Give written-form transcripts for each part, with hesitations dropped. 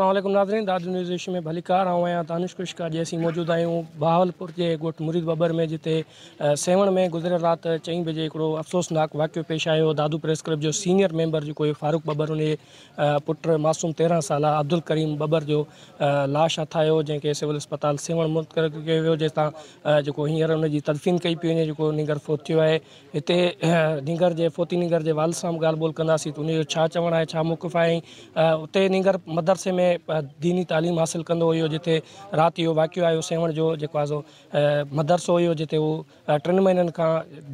अस्सलाम वालेकुम नाज़रीन, दादू न्यूज़ में भलीकार आऊँ दानिश कुश्का जैसी मौजूद आयूँ बहावलपुर के गोट मुरीद बबर में जिते सेवण में गुज़रियल रात 4 बजे एक अफ़सोसनाक वाक़ियो पेश आयो। दादू प्रेस क्लब जो सीनियर मेंबर जो फारूक बबर उन पुट मासूम 13 साल अब्दुल करीम बबर जो लाश हथ आयो जैसे सिविल अस्पताल सेवण मुंतकिल कयो वियो जैसां जो हींअर उनकी तदफीन कई पई वञे जो नीगर फोत थियो है। हिते नीगर जे फोती नीगर जे वाल सां ॻाल्हि ॿोल कंदासीं त उनजो छा चवणु आहे, छा मौक़िफ़ आहे। उते नीगर मदरसे में दीनी तालीम हासिल कंदो हुयो जिते रात इहो वाक़ियो आयो सेवण जो जेको आहे सो मदरसो हुयो जिते उहो 3 महीननि खां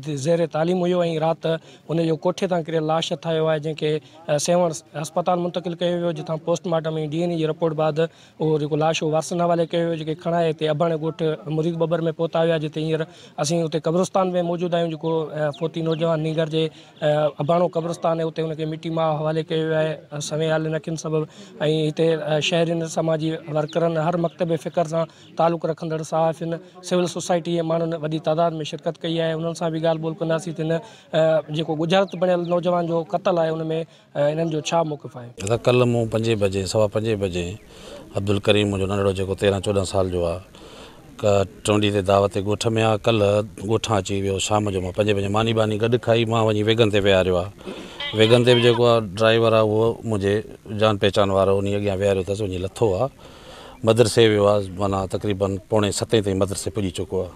ज़ेर तालीम हुयो ऐं राति हुनजो कोठे तां किरियल लाश हथ आयो आहे जंहिंखे सेवण अस्पताल मुंतकिल कयो वियो जितां पोस्टमार्टम ऐं DNA जी रिपोर्ट बाद उहो जेको लाश हो वारसनि हवाले कयो वियो जेके खणाए हिते अबाणे ॻोठ मुरीद बबर में पहुता हुआ जिते हींअर असीं उते क़ब्रिस्तान में मौजूद आहियूं जेको फोती नौजवान नीगर जे अबाणो क़ब्रिस्तान आहे उते हुनखे मिटी मां हवाले कयो वियो आहे समय हाल नकिन सबबि ऐं हिते शहरियुनि समाजी वर्करनि हर मकतब फ़िक्र सां तालुक़ रखंदड़ सहाफ़िन सिविल सोसाइटी जे माण्हुनि वॾी तादाद में शिरकत कई आहे। उन्हनि सां बि ॻाल्हि ॿोल कंदासीं त हिन जेको गुजरात बणियल नौजवान जो क़त्ल आहे उनमें इन्हनि जो छा मौक़िफ़ आहे। कल्ह मूं 5 बजे 5:15 बजे अब्दुल करीम मुंहिंजो नंढड़ो जेको 13-14 साल जो आहे टोंडी ते दावत ते ॻोठ में आहे। कल्ह ॻोठां अची वियो शाम जो मां 5 बजे मानी बानी गॾु खाई मां वञी वेगन ते विहारियो आहे। वेगन ते बि जेको आहे ड्राइवर आहे उहो मुंहिंजे जान पहचान वारो उन अॻियां विहारियो अथसि वञी लथो आहे। मदरसे वियो आहे माना तक़रीबन 6:45 ताईं मदरसे पुॼी चुको आहे।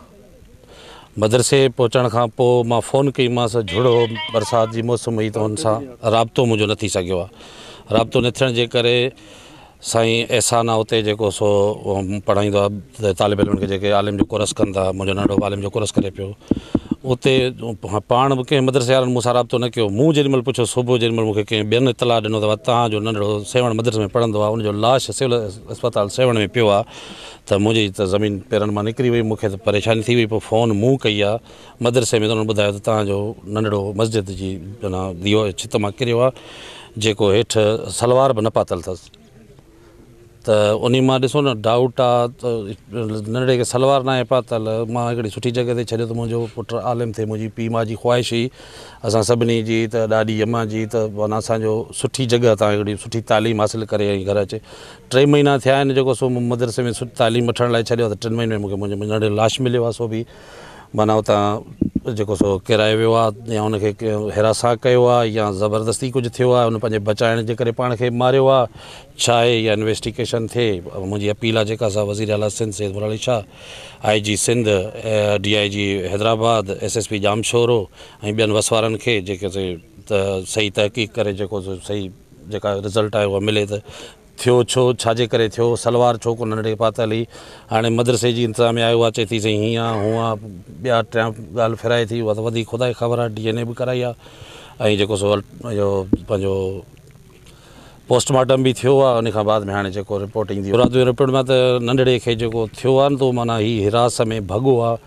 मदरसे पहुचण खां पोइ मां फ़ोन कईमांसि झुड़ो बरसाति जी मौसम हुई त हुन सां राब्तो मुंहिंजो न थी सघियो आहे। राब्तो न थियण जे करे साईं एहसान आहे उते जेको सो पढ़ाईंदो आहे तालिब इल्मनि खे जेके आलिम जो कोर्स कनि था। मुंहिंजो नंढो आलिम जो कोर्स करे पियो उते पाण बि कंहिं मदरसे वारनि मूंसां राब्तो न कयो। मूं जेॾीमहिल पुछियो सुबुह जेॾीमहिल मूंखे कंहिं ॿियनि इतलाह ॾिनो त तव्हांजो नंढड़ो सेवण मदरसे में पढ़ंदो आहे उनजो लाश सिविल अस्पताल सेवण में पियो आहे त मुंहिंजी त ज़मीन पेरनि मां निकिरी वई। मूंखे त परेशानी थी वई। पोइ फ़ोन मूं कई आहे मदरसे में त उन्हनि ॿुधायो त तव्हांजो नंढड़ो मस्जिद जी माना दीओ छित मां किरियो आहे जेको हेठि सलवार बि न पातल अथसि। त उन मां ॾिसो न डाउट आहे त नंढड़े खे सलवार न आहे पातल। मां हिकिड़ी सुठी जॻह ते छॾियो त मुंहिंजो पुटु आलिम थिए। मुंहिंजी पीउ माउ जी ख़्वाहिश हुई असां सभिनी जी त ॾाढी अम्मा जी त माना असांजो सुठी जॻह तां हिकिड़ी सुठी तालीम हासिलु करे ऐं घर अचे। 3 महीना थिया आहिनि जेको सो मदरसे में सुठी तालीम वठण लाइ छॾियो त 3 महीने में मूंखे मुंहिंजो नंढे लाश मिलियो आहे। सो बि माना उतां जेको सो किराए वियो आहे या हुनखे हिरासा कयो आहे या ज़बरदस्ती कुझु थियो आहे उन पंहिंजे बचाइण जे करे पाण खे मारियो आहे छा आहे या इन्वेस्टिगेशन थिए। मुंहिंजी अपील आहे जेका असां वज़ीर आला Sindh Syed Murad Ali Shah IG Sindh DIG Hyderabad SSP Jamshoro ऐं ॿियनि वसवारनि खे जेके त सही तहक़ीक़ करे जेको सही जेका रिज़ल्ट आहे उहा मिले त थियो छो छाजे करे थियो सलवार छो को नंढड़े पातल हुई। हाणे मदरसे जी इंतिज़ामिया आयो आहे चए थी साईं हीअं हूअं ॿिया 3 ॻाल्हि फिराए थी उहा त वधीक ख़ुदा खे ख़बर आहे। DNA बि कराई आहे ऐं जेको सो इहो पंहिंजो पोस्टमार्टम बि थियो आहे। उन खां बाद में हाणे जेको रिपोर्ट ईंदी राति जो रिपोर्ट में त नंढड़े खे जेको थियो आहे न त माना हीअ हिरास में भॻो आहे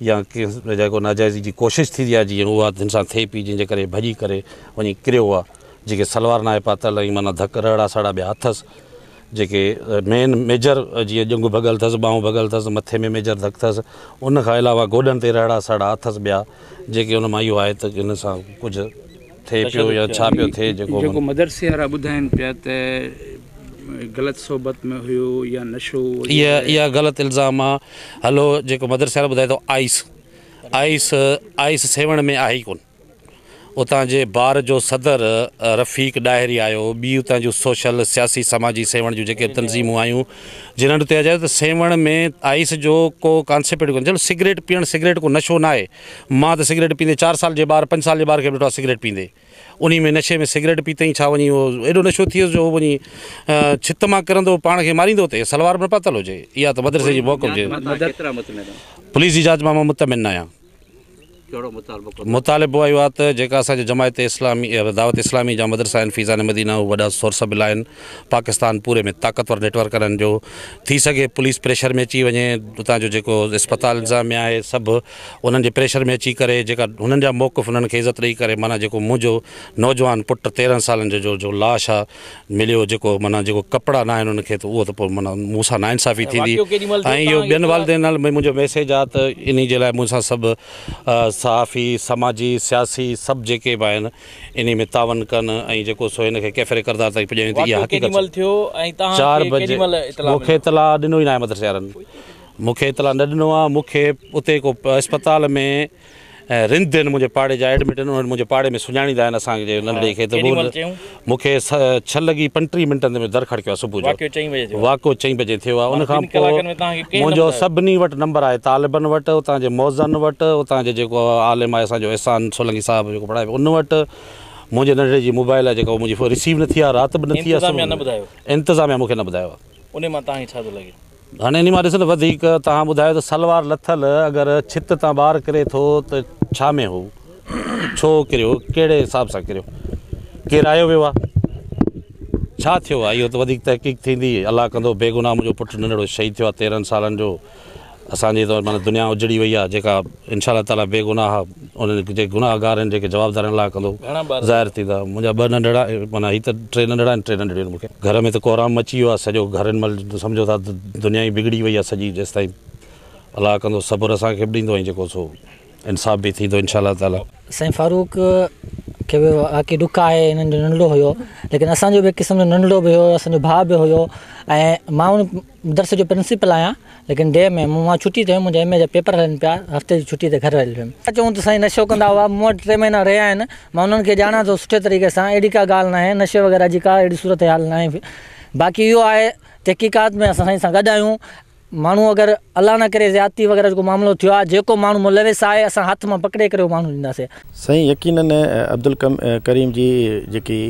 या कंहिं जेको नाजाइज़ी जी कोशिशि थींदी आहे जीअं उहा हिन सां थिए पई जंहिंजे करे भॼी करे वञी किरियो आहे। जेके सलवार न आहे पातल ऐं माना धक रड़ा साड़ा ॿिया अथसि जेके मेन मेजर जीअं ॼंगु भॻल अथसि ॿाहूं भॻल अथसि मथे में मेजर धक अथसि। उन खां अलावा गोॾनि ते रड़ा साड़ा अथसि ॿिया जेके उन मां इहो आहे त हिन सां कुझु थिए पियो या छा पियो थिए। जेको मदरसे वारा ॿुधाइनि पिया त ग़लति सोबत में हुयो या नशो इहा ग़लति इल्ज़ाम आहे। हलो जेको मदरसे वारा ॿुधाए थो आइस सेवण में आहे ई कोन। उतां जे बार जो सदर रफ़ीक डाहिरी आयो ॿी उतां जूं सोशल सियासी समाजी सेवण जूं जेके तनज़ीमूं आयूं जिन्हनि ते चयो त सेवण में आइस जो को कॉन्सेप्ट कोन्हे। चलो सिगरेट पीअण सिगरेट को नशो न आहे। मां त सिगरेट पींदे 4 साल जे ॿार 5 साल जे ॿार खे ॾिठो आहे सिगरेट पींदे। उन में नशे में सिगरेट पीते ई छा वञी उहो एॾो नशो थी वियो जो वञी छित मां किरंदो पाण खे मारींदो थिए सलवार न पातल हुजे। इहा त मदरसे जी मौक़ हुजे। पुलिस जी जांच मां मुतमिन न आहियां। मुतालिबो इहो आहे त जेका असांजे जमायत इस्लामी दावत इस्लामी जा मदरसा आहिनि फ़ीज़ान मदीना उहे वॾा सोर्स बिल आहिनि पाकिस्तान पूरे में ताक़तवर नेटवर्क आहिनि जो थी सघे पुलिस प्रेशर में अची वञे। उतां जो जेको इस्पताल इंतिज़ामिया आहे सभु उन्हनि जे प्रेशर में अची करे जेका हुननि जा मौक़िफ़ उन्हनि खे इज़त ॾेई करे माना जेको मुंहिंजो नौजवान पुटु 13 सालनि जो लाश आहे मिलियो जेको माना जेको कपिड़ा न आहिनि उनखे त उहो त पोइ माना मूंसां नाइंसाफ़ी थींदी। ऐं इहो ॿियनि वालदेन नाल मुंहिंजो मैसेज आहे त इन जे लाइ मूंसां सभु सहाफ़ी समाजी सियासी सभु जेके बि आहिनि इन में तावन कनि ऐं जेको सो हिन खे कैफ़रे किरदार ताईं पुॼाइनि थी। इहा हक़ीक़त थियो ऐं 4 बजे मूंखे इतला ॾिनो ई न आहे मदरसे वारनि, मूंखे इतला न ॾिनो आहे। मूंखे उते को अस्पताल में रिंद आहिनि मुंहिंजे पाड़े जा एडमिट आहिनि, उन्हनि मुंहिंजे पाड़े में सुञाणींदा आहिनि असांजे नंढड़े खे। त मूंखे 6 लॻी 35 मिंटनि में दर खड़कियो आहे सुबुह जो, वाक़ो 4 बजे थियो आहे। उनखां पोइ मुंहिंजो सभिनी वटि नंबर आहे, तालिबनि वटि, उतां जे मौज़न वटि, उतां जे जेको आलिम आहे असांजो एहसान सोलंकी साहिबु जेको पढ़ाए उन वटि, मुंहिंजे नंढड़े जी मोबाइल आहे जेको मुंहिंजी रिसीव न थी आहे, राति बि न थी आहे। इंतिज़ामिया मूंखे न ॿुधायो आहे। उन मां तव्हांखे छा थो लॻे? हाणे इन मां ॾिस न वधीक तव्हां ॿुधायो त सलवार लथल अगरि छित तां ॿार किरे थो त छा में हो, छो किरियो, कहिड़े हिसाब सां किरियो, केरु आयो वियो आहे, छा थियो आहे, इहो त वधीक तहक़ीक़ थींदी। अलाह कंदो बेगुनाह मुंहिंजो पुटु नंढड़ो शहीद थियो आहे 13 सालनि जो। असांजी त माना दुनिया उजड़ी वई आहे, जेका इंशा ताला बेगुनाह उन्हनि जे गुनाहगार आहिनि जेके जवाबदार आहिनि, अलाह कंदो ज़ाहिर थींदा। मुंहिंजा 2 नंढड़ा माना हीअ त 3 नंढड़ा आहिनि, 3 नंढड़ियूं आहिनि। मूंखे घर में त कोराम मची वियो आहे सॼो, घरनि महिल सम्झो था दुनिया ई बिगड़ी वई आहे सॼी। जेसि ताईं अलाह कंदो सब्र असांखे बि ॾींदो ऐं जेको सो इंसाफ़ बि थींदो इंशा ताला। साईं फारूक खे बि वाक़ई ॾुख आहे, हिननि जो नंढड़ो हुयो, लेकिन असांजो बि क़िस्म जो नंढड़ो बि हुयो, असांजो भाउ बि हुयो। ऐं मां उन मदरसे जो प्रिंसिपल आहियां, लेकिन डे में मां छुटी ते मुंहिंजा MA जा पेपर हलनि पिया, हफ़्ते जी छुटी ते घर हली वियुमि। चऊं त साईं नशो कंदा हुआ, मूं वटि 3 महीना रहिया आहिनि, मां उन्हनि खे ॼाणा थो सुठे तरीक़े सां, अहिड़ी का ॻाल्हि न आहे, नशे वग़ैरह जी का अहिड़ी सूरत हाल न आहे। बाक़ी इहो आहे तहक़ीक़ात में असां साईं सां गॾु आहियूं। माण्हू अगरि अलाह न करे ज़्यादती वग़ैरह जेको मामिलो थियो आहे, जेको माण्हू मुलविस आहे, असां हथ मां पकिड़े करे उहो माण्हू ॾींदासीं। साईं यकीनन अब्दुल करीम जी जेकी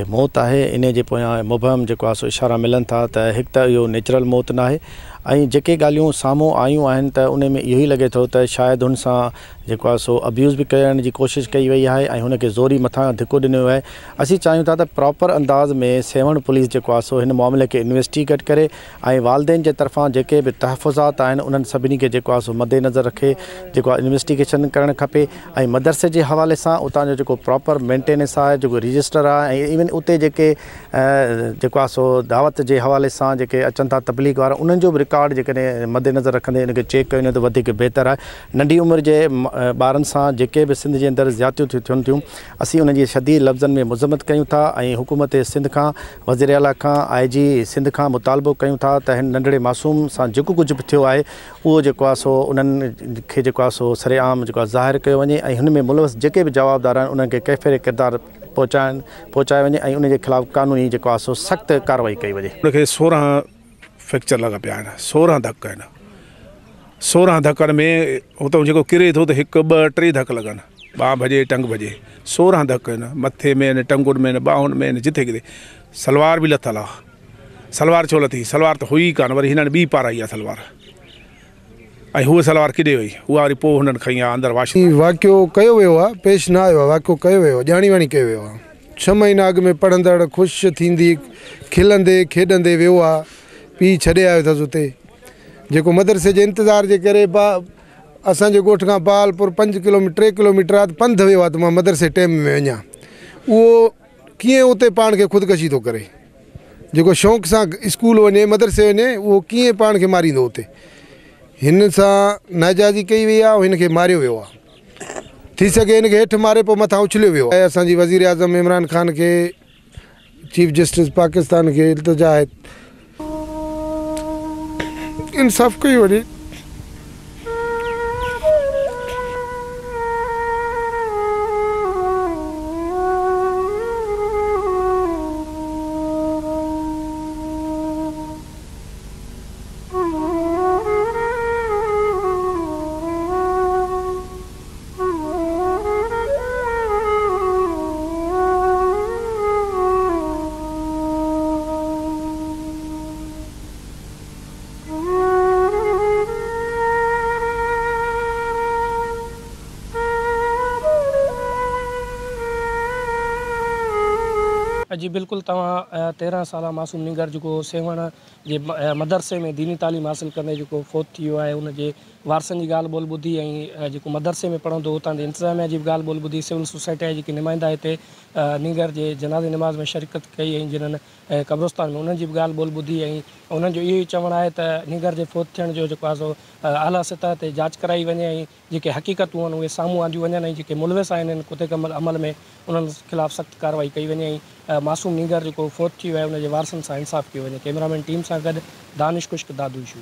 मौत आहे, इन जे पोयां मुबहम जेको आहे सो इशारा मिलनि था त हिकु त इहो नेचुरल मौत न आहे, ऐं जेके ॻाल्हियूं साम्हूं आयूं आहिनि त उन में इहो ई लॻे थो त शायदि हुन सां जेको आहे सो अब्यूज़ बि करण जी कोशिशि कई वई आहे ऐं हुनखे ज़ोरी मथां धिको ॾिनो वियो आहे। असीं चाहियूं था त प्रॉपर अंदाज़ में सेवण पुलिस जेको आहे सो हिन मामले खे इन्वेस्टिगेट करे ऐं वालदेन जे तरफ़ां जेके बि तहफ़ुज़ात आहिनि उन्हनि सभिनी खे जेको आहे सो मद्देनज़र रखे जेको आहे इन्वेस्टिगेशन करणु खपे। ऐं मदरसे जे हवाले सां उतां जो जेको प्रॉपर मेंटेनेंस आहे, जेको रजिस्टर आहे, ऐं इवन उते जेके जेको आहे सो दावत जे हवाले सां जेके अचनि था तबलीग वारा, उन्हनि जो बि रिकॉर्ड जेकॾहिं मद्देनज़र रखंदे इनखे चेक कयूं त वधीक बहितर आहे। नंढी उमिरि जे ॿारनि सां जेके बि सिंध जे अंदरि ज़्यादतियूं थियनि थियूं, असीं उनजी शदीद लफ़्ज़नि में मुज़म्मत कयूं था ऐं हुकूमत सिंध खां, वज़ीर आला खां, IG सिंध खां मुतालबो कयूं था त हिन नंढड़े मासूम सां जेको कुझु बि थियो आहे उहो जेको आहे सो उन्हनि खे जेको आहे सो सरेआम जेको आहे ज़ाहिर कयो वञे ऐं हुन में मुलवस जेके बि जवाबदार आहिनि उन्हनि खे कैफ़रे किरदार पहुचाए वञे ऐं उनजे ख़िलाफ़ु क़ानूनी जेको आहे सो सख़्तु कार्रवाई कई वञे। उनखे 16 फ्रैक्चर लॻा पिया आहिनि, 16 धक आहिनि। 16 धकनि में हुतां जेको किरे थो त 1 2 3 धक लॻनि, ॿांह भॼे टंग भॼे, 16 धक आहिनि मथे में आहिनि, टंगुनि में आहिनि, ॿाहुनि में आहिनि, जिथे किथे। सलवार बि लथल आहे। सलवार छो लथी? सलवार त हुई कान, वरी हिननि ॿी पाराई आहे सलवार, ऐं हूअ सलवार किॾे वई, उहा वरी पोइ हुननि खई आहे अंदरि वाश। वाक़ियो कयो वियो आहे, पेश न आयो आहे, वाक़ियो कयो वियो आहे, ॼाणी वाणी कयो वियो आहे। 6 महीना अॻु में पढ़ंदड़ ख़ुशि थींदी खिलंदे खेॾंदे वियो आहे, पीउ छॾे आयो अथसि उते। जेको मदरसे जे इंतज़ार जे करे असांजे ॻोठ खां बहालपुर 3 किलोमीटर आहे, पंधु वियो आहे त मां मदरसे टाइम में वञा। उहो कीअं उते पाण खे ख़ुदकशी थो करे, जेको शौक़ु सां स्कूल वञे मदरसे वञे, उहो कीअं पाण खे मारींदो उते। हिन सां नाजाइज़ी कई वई आहे ऐं हिनखे मारियो वियो आहे। थी सघे हिनखे हेठि मारे पोइ मथां उछलियो वियो आहे। असांजी वज़ीर आज़म इमरान ख़ान खे, चीफ जस्टिस पाकिस्तान खे इल्तिजा आहे इंसाफ़ कयो वञे। जी बिल्कुलु तव्हां 13 साल मासूम निगर जेको सेवण जे मदरसे में दीनी तालीम हासिल कंदे जेको फ़ौत थी वियो आहे, उनजे वारसनि जी ॻाल्हि ॿोल ॿुधी ऐं जेको मदरसे में पढ़ंदो हुतां जी इंतिज़ामिया जी बि ॻाल्हि ॿोल ॿुधी। सिविल सोसाइटी जा जेके नुमाइंदा हिते नीगर जे जनाज़े नमाज़ में शिरकत कई ऐं जिन्हनि क़ब्रस्तान में उन्हनि जी बि ॻाल्हि ॿोल ॿुधी ऐं उन्हनि जो इहो ई चवणु आहे त नीगर जे फोत थियण जो जेको आहे सो आला सतह ते जांच कराई वञे ऐं जेके हक़ीक़तूं आहिनि उहे साम्हूं आंदियूं वञनि ऐं जेके मुलविस आहिनि कुते अमल में उन्हनि ख़िलाफ़ु सख़्तु कार्रवाई कई वञे ऐं मासूम नीगर जेको फोत थी वियो आहे उनजे वारसनि सां इंसाफ़ कयो वञे। कैमरामैन टीम सां गॾु दानिश कुश्क दादू शू।